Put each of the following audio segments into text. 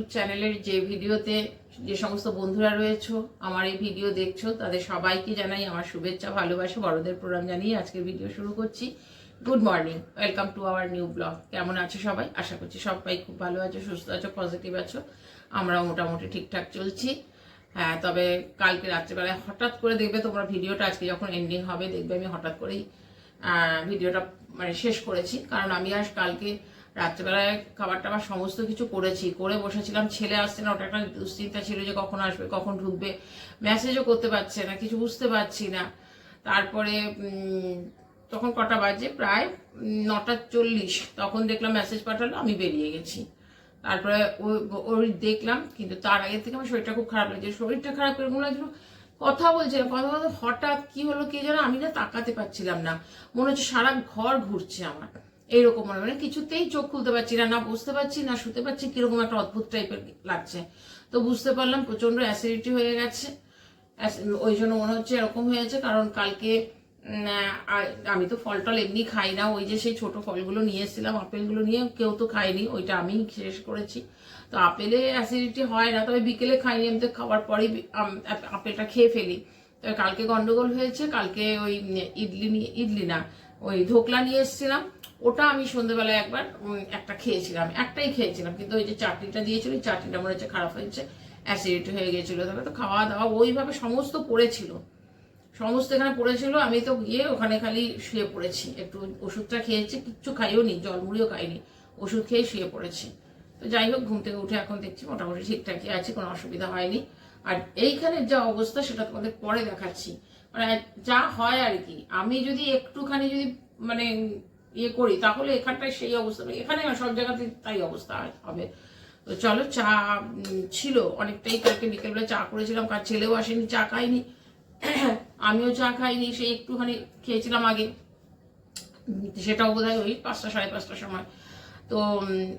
YouTube চ্যানেলের যে ভিডিওতে যে সমস্ত বন্ধুরা রয়েছো, আমার এই ভিডিও দেখছো, তাদের সবাইকে জানাই আমার শুভেচ্ছা, ভালোবাসা, বড়দের প্রণাম জানিয়ে আজকের ভিডিও শুরু করছি। Good morning, welcome to our new blog. কেমন আছো সবাই? আশা করছি সবাই খুব ভালো আছো, সুস্থ আছো, পজিটিভ আছো। আমরাও মোটামুটি ঠিকঠাক চলছি। হ্যাঁ, তবে কালকে রাত্রেবেলায় হঠাৎ করে দেখবে তোমরা ভিডিওটা, আজকে যখন এন্ডিং হবে দেখবে আমি হঠাৎ করেই ভিডিওটা শেষ করেছি। কারণ আমি আজ কালকে রাত্রেবেলায় খাবার টাবার সমস্ত কিছু করেছি, করে বসেছিলাম। ছেলে আসছে না, ওটা একটা দুশ্চিন্তা ছিল যে কখন আসবে, কখন ঢুকবে, মেসেজও করতে পারছে না, কিছু বুঝতে পারছি না। তারপরে তখন কটা বাজে, প্রায় 9:40, তখন দেখলাম মেসেজ পাঠালো, আমি বেরিয়ে গেছি। তারপরে ওই দেখলাম, কিন্তু তার আগে থেকে আমার শরীরটা খুব খারাপ লাগছে। শরীরটা খারাপ করে মনে হচ্ছিল, কথা বলছিলাম, কথা বলতে হঠাৎ কি হলো কে যেন, আমি না তাকাতে পারছিলাম না, মনে হচ্ছে সারা ঘর ঘুরছে আমার, এইরকম মনে মানে কিছুতেই চোখ খুলতে পারছি না, না বসতে পারছি না শুতে পারছি, কিরকম একটা অদ্ভুত টাইপের লাগছে। তো বুঝতে পারলাম প্রচন্ড অ্যাসিডিটি হয়ে গেছে। ওই জন্য মনে হচ্ছে এরকম হয়েছে। কারণ কালকে আমি তো ফল টল এমনি খাই না, ওই যে সেই ছোট ফলগুলো নিয়ে এসেছিলাম, আপেলগুলো নিয়ে, কেউ তো খায়নি, ওইটা আমি শেষ করেছি। তো আপেলে অ্যাসিডিটি হয় না, তবে বিকেলে খাইনি, আমি তো খাওয়ার পরেই আপেলটা খেয়ে ফেলি। তবে কালকে গন্ডগোল হয়েছে। কালকে ওই ইডলি না, ওই ধোকলা নিয়ে এসেছিলাম, ওটা আমি সন্ধ্যেবেলায় একবার একটা খেয়েছিলাম, একটাই খেয়েছিলাম, কিন্তু ওই যে চাটনিটা দিয়েছিল, ওই চাটনিটা মনে হচ্ছে খারাপ হয়েছে, অ্যাসিডিটি হয়ে গেছিলো। তবে তো খাওয়া দাওয়া ওইভাবে সমস্ত পড়েছিল, সমস্ত এখানে পড়েছিল। আমি তো গিয়ে ওখানে খালি শুয়ে পড়েছি, একটু ওষুধটা খেয়েছি, কিচ্ছু খাইও নি, জলমুড়িও খাইনি, ওষুধ খেয়ে শুয়ে পড়েছি। তো যাই হোক, ঘুম থেকে উঠে এখন দেখছি মোটামুটি ঠিকঠাকই আছে, কোনো অসুবিধা হয়নি। আর এইখানের যা অবস্থা সেটা তোমাদের পরে দেখাচ্ছি, মানে যা হয় আর কি। আমি যদি একটুখানি যদি মানে ইয়ে করি, তাহলে এখানটায় সেই অবস্থা নেই, এখানে সব জায়গাতে তাই অবস্থা হবে। তো চলো, চা ছিল অনেকটাই, কালকে বিকেলবেলা চা করেছিলাম, কার ছেলেও আসেনি, চা খাইনি, আমিও চা খাইনি, সেই একটুখানি খেয়েছিলাম আগে, সেটাও বোধ হয় ওই 5টা, 5:30টার সময়। তো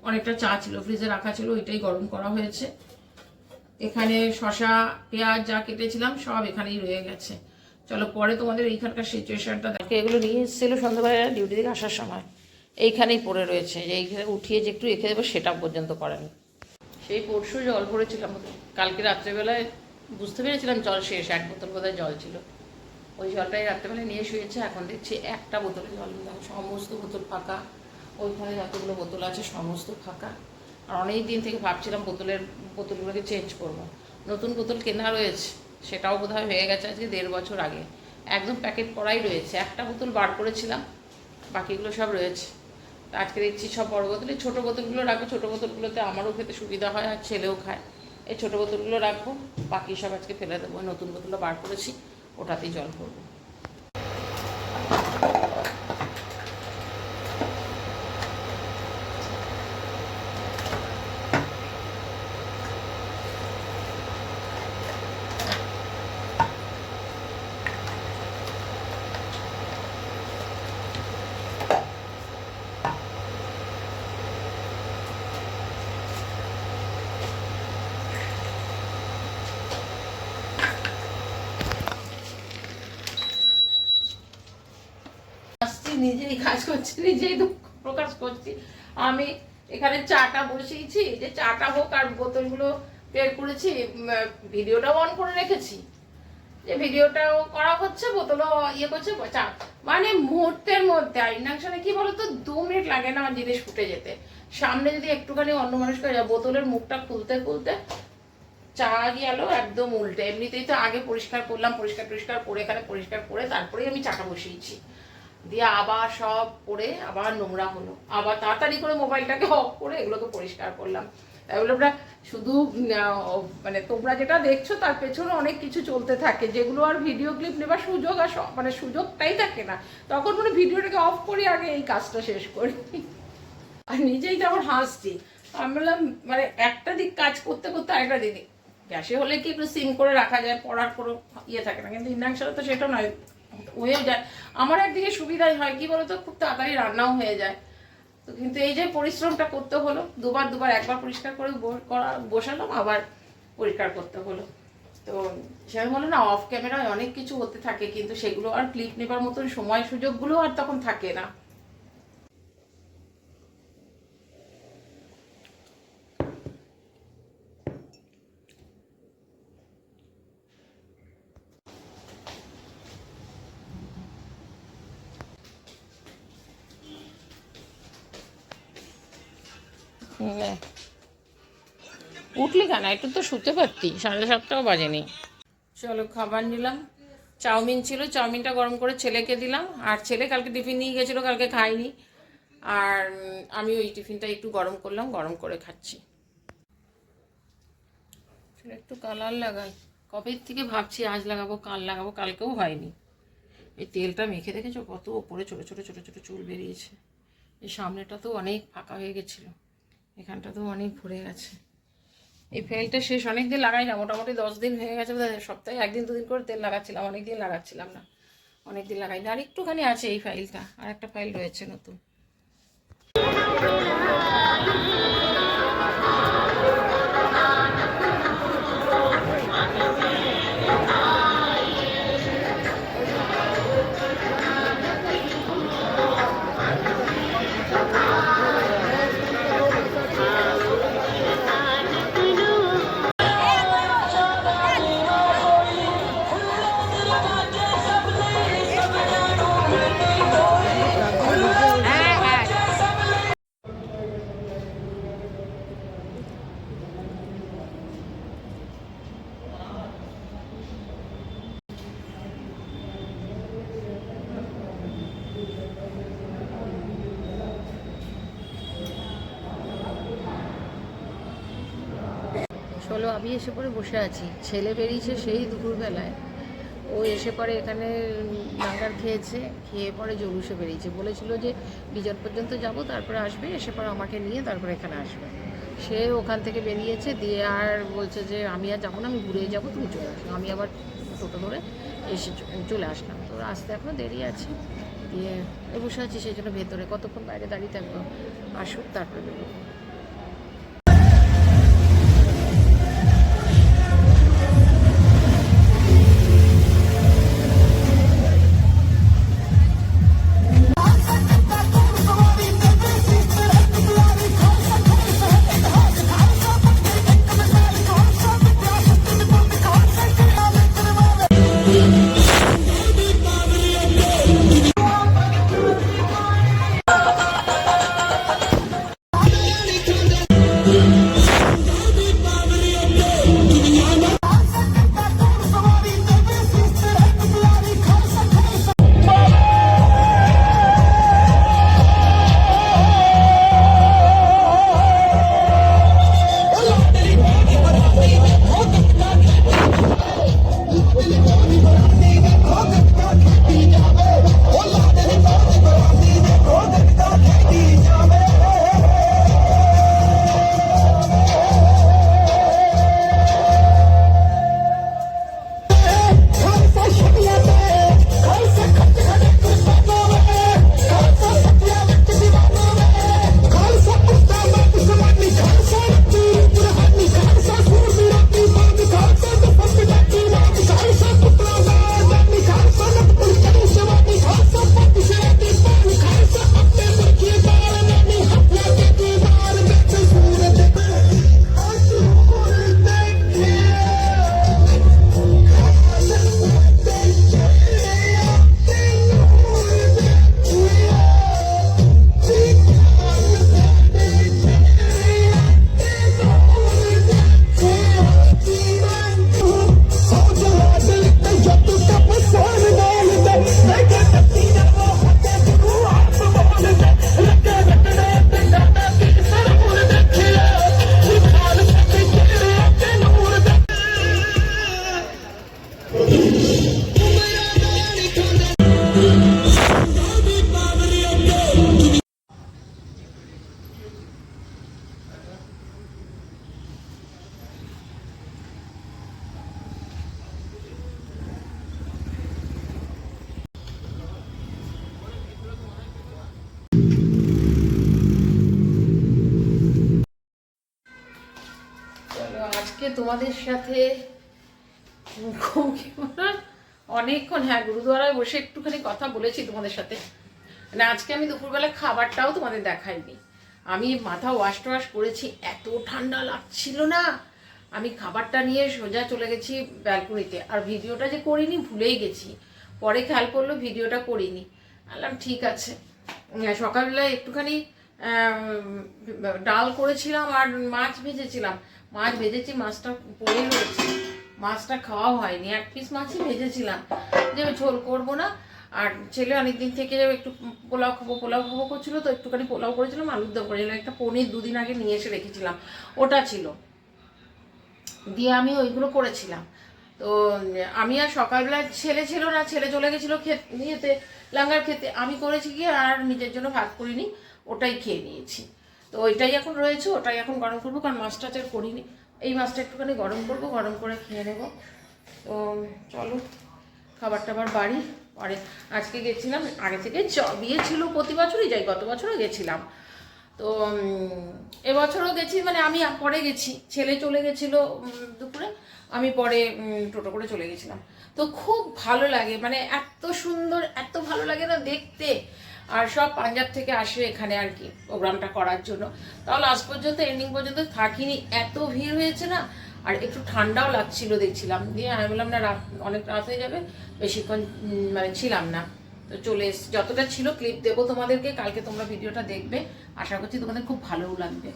অনেকটা চা ছিল, ফ্রিজে রাখা ছিল, ওইটাই গরম করা হয়েছে। এখানে শশা পেঁয়াজ যা কেটেছিলাম সব এখানেই রয়ে গেছে। চলো পরে তোমাদের এইখানকার সিচুয়েশনটা দেখো। এগুলো নিয়ে এসেছিলো সন্ধ্যাবেলা ডিউটি থেকে আসার সময়, এইখানেই পড়ে রয়েছে, যে এইখানে উঠিয়ে যে একটু রেখে দেবো সেটা পর্যন্ত করেনি। সেই পরশু জল ভরেছিলাম, কালকে রাত্রেবেলায় বুঝতে পেরেছিলাম জল শেষ, 1 বোতল বোধহয় জল ছিল, ওই জলটাই রাত্রেবেলায় নিয়ে শুয়েছে। এখন দেখছি একটা বোতলে জল, সমস্ত বোতল ফাঁকা, ওইখানে যতগুলো বোতল আছে সমস্ত ফাঁকা। আর অনেক দিন থেকে ভাবছিলাম বোতলগুলোকে চেঞ্জ করব। নতুন বোতল কেনা রয়েছে, সেটাও বোধহয় হয়ে গেছে আজকে 1.5 বছর আগে, একদম প্যাকেট করাই রয়েছে। একটা বোতল বার করেছিলাম, বাকিগুলো সব রয়েছে। আজকে দেখছি সব বড় বোতলে, ছোটো বোতলগুলো রাখবো, ছোটো বোতলগুলোতে আমারও খেতে সুবিধা হয় আর ছেলেও খায়। এই ছোটো বোতলগুলো রাখবো, বাকি সব আজকে ফেলে দেবো। নতুন বোতলও বার করেছি, ওটাতেই জল করবো। নিজেই কাজ করছি, নিজেই দুঃখ প্রকাশ করছি। আমি এখানে চাটা বসিয়েছি, যে চাটা হোক, আর বোতলগুলো বের করেছি, ভিডিওটাও অন করে রেখেছি, যে ভিডিওটাও করা হচ্ছে, বোতলও ইয়ে করছে, চা মানে মুহূর্তের মধ্যে। আর ইন্ডাকশনে কি বলতো, 2 মিনিট লাগে না আমার জিনিস ফুটে যেতে। সামনে যদি একটুখানি অন্য মানুষ করে যায়, বোতলের মুখটা খুলতে খুলতে চা গেল একদম উল্টে। এমনিতেই তো আগে পরিষ্কার করলাম, পরিষ্কার করে এখানে পরিষ্কার করে তারপরেই আমি চাটা বসিয়েছি, দিয়ে আবার সব পরে আবার নোংরা হলো, আবার তাড়াতাড়ি করে মোবাইলটাকে অফ করে এগুলোকে পরিষ্কার করলাম। তাই বলে আমরা শুধু মানে তোমরা যেটা দেখছো তার পেছনে অনেক কিছু চলতে থাকে, যেগুলো আর ভিডিও ক্লিপ নেবার সুযোগ আর মানে সুযোগটাই থাকে না। তখন মানে ভিডিওটাকে অফ করি, আগে এই কাজটা শেষ করি। আর নিজেই তো আমার হাসছি, আমি বললাম মানে একটা দিক কাজ করতে করতে আরেকটা দিদি। গ্যাসে হলে কি একটু সিম করে রাখা যায়, পড়ার কোনো ইয়ে থাকে না, কিন্তু ইন্ডাকশনে তো সেটা নয়, হয়ে যায়। আমার একদিকে সুবিধাই হয় কি বলতো, খুব তাড়াতাড়ি রান্নাও হয়ে যায়। তো কিন্তু এই যে পরিশ্রমটা করতে হলো, দুবার, একবার পরিষ্কার করে বসালাম, আবার পরিষ্কার করতে হলো। তো সেরকম হলো না, অফ ক্যামেরায় অনেক কিছু হতে থাকে, কিন্তু সেগুলো আর ক্লিপ নেবার মতন সময় সুযোগগুলো আর তখন থাকে না। নে। উঠলি কেন? একটু তো শুতে পারতি, 7:30টাও বাজেনি। চলো খাবার নিলাম। চাউমিন ছিল, চাউমিনটা গরম করে ছেলেকে দিলাম। আর ছেলে কালকে টিফিন নিয়ে গেছিলো, কালকে খাইনি। আর আমি ওই টিফিনটা একটু গরম করলাম, গরম করে খাচ্ছি। একটু কালার লাগাই, কবের থেকে ভাবছি আজ লাগাবো কাল লাগাবো, কালকেও হয়নি। এই তেলটা মেখে দেখেছো কত ওপরে ছোটো ছোটো ছোটো ছোটো চুল বেরিয়েছে। এই সামনেটা তো অনেক ফাঁকা হয়ে গেছিলো, এখানটা তো অনেক ভরে গেছে। এই ফেলটা শেষ, অনেক দিন লাগাই না, মোটামুটি 10 দিন হয়ে গেছে, সপ্তাহে 1 দিন 2 দিন করে তেল লাগাচ্ছিলাম, অনেক দিন লাগাচ্ছিলাম না, অনেক দিন লাগাই না। আর একটুখানি আছে এই ফাইলটা, আর একটা ফাইল রয়েছে নতুন। চলো, আমি এসে পরে বসে আছি, ছেলে বেরিয়েছে সেই দুপুরবেলায়। ও এসে পরে এখানে লাঙ্গার খেয়েছে, খেয়ে পরে জলুসে বেরিয়েছে। বলেছিল যে বিজন পর্যন্ত যাব, তারপরে আসবে, এসে পরে আমাকে নিয়ে তারপরে এখানে আসবে। সে ওখান থেকে বেরিয়েছে, দিয়ে আর বলছে যে আমি আর যাবো না, আমি ঘুরে যাবো, তুমি চলে আসো। আমি আবার টোটো ধরে এসে চলে আসলাম। তো আসতে এখনও দেরি আছে, দিয়ে বসে আছি সেই জন্য ভেতরে। কতক্ষণ বাইরে দাঁড়িয়ে থাকবো, আসুক তারপরে বেরোবো। আজকে তোমাদের সাথে অনেকক্ষণ, হ্যাঁ, গুরুদুয়ারায় বসে একটুখানি কথা বলেছি তোমাদের সাথে। মানে আজকে আমি দুপুরবেলা খাবারটাও তোমাদের দেখাইনি। আমি মাথা ওয়াশ টোয়াশ করেছি, এত ঠান্ডা লাগছিল না, আমি খাবারটা নিয়ে সোজা চলে গেছি ব্যালকনিতে। আর ভিডিওটা যে করিনি ভুলেই গেছি, পরে খেয়াল করলো ভিডিওটা করিনি। বললাম ঠিক আছে, সকালবেলায় একটুখানি ডাল করেছিলাম আর মাছ ভেজেছিলাম। মাছ ভেজেছি, মাছটা পড়ে রয়েছে, মাছটা খাওয়া হয়নি। 1 পিস মাছই ভেজেছিলাম, যে ঝোল করবো না। আর ছেলে অনেকদিন থেকে একটু পোলাও খাবো করছিল, তো একটুখানি পোলাও করেছিলাম, আলুর দম করেছিলাম। একটা পনির 2 দিন আগে নিয়ে এসে রেখেছিলাম, ওটা ছিল, দিয়ে আমি ওইগুলো করেছিলাম। তো আমি আর সকালবেলা ছেলে ছিল না, ছেলে চলে গেছিলো নিয়েতে লাঙ্গার খেতে। আমি করেছি কি আর নিজের জন্য ভাত করিনি, ওটাই খেয়ে নিয়েছি। তো ওইটাই এখন রয়েছে, ওটাই এখন গরম করবো, কারণ মাছটা আর করিনি। এই মাছটা একটুখানি গরম করবো, গরম করে খেয়ে নেবো। তো চলো খাবার টাবার বাড়ি পরে। আজকে গেছিলাম, আগে থেকে বিয়ে ছিল, প্রতি বছরই যাই, গত বছরও গেছিলাম। তো এবছরও গেছি, মানে আমি পরে গেছি, ছেলে চলে গেছিলো দুপুরে, আমি পরে টোটো করে চলে গেছিলাম। তো খুব ভালো লাগে, মানে এত সুন্দর, এত ভালো লাগে না দেখতে। আর সব পাঞ্জাব থেকে আসে এখানে আর কি প্রোগ্রামটা করার জন্য। তাহলে লাস্ট পর্যন্ত, এন্ডিং পর্যন্ত থাকিনি, এত ভিড় হয়েছে না। আর একটু ঠান্ডাও লাগছিল দেখছিলাম, দিয়ে আমি বললাম না, রাত অনেক রাত হয়ে যাবে, বেশিক্ষণ মানে ছিলাম না। তো চলে এসছি, যতটা ছিল ক্লিপ দেবো তোমাদেরকে, কালকে তোমরা ভিডিওটা দেখবে, আশা করছি তোমাদের খুব ভালোও লাগবে।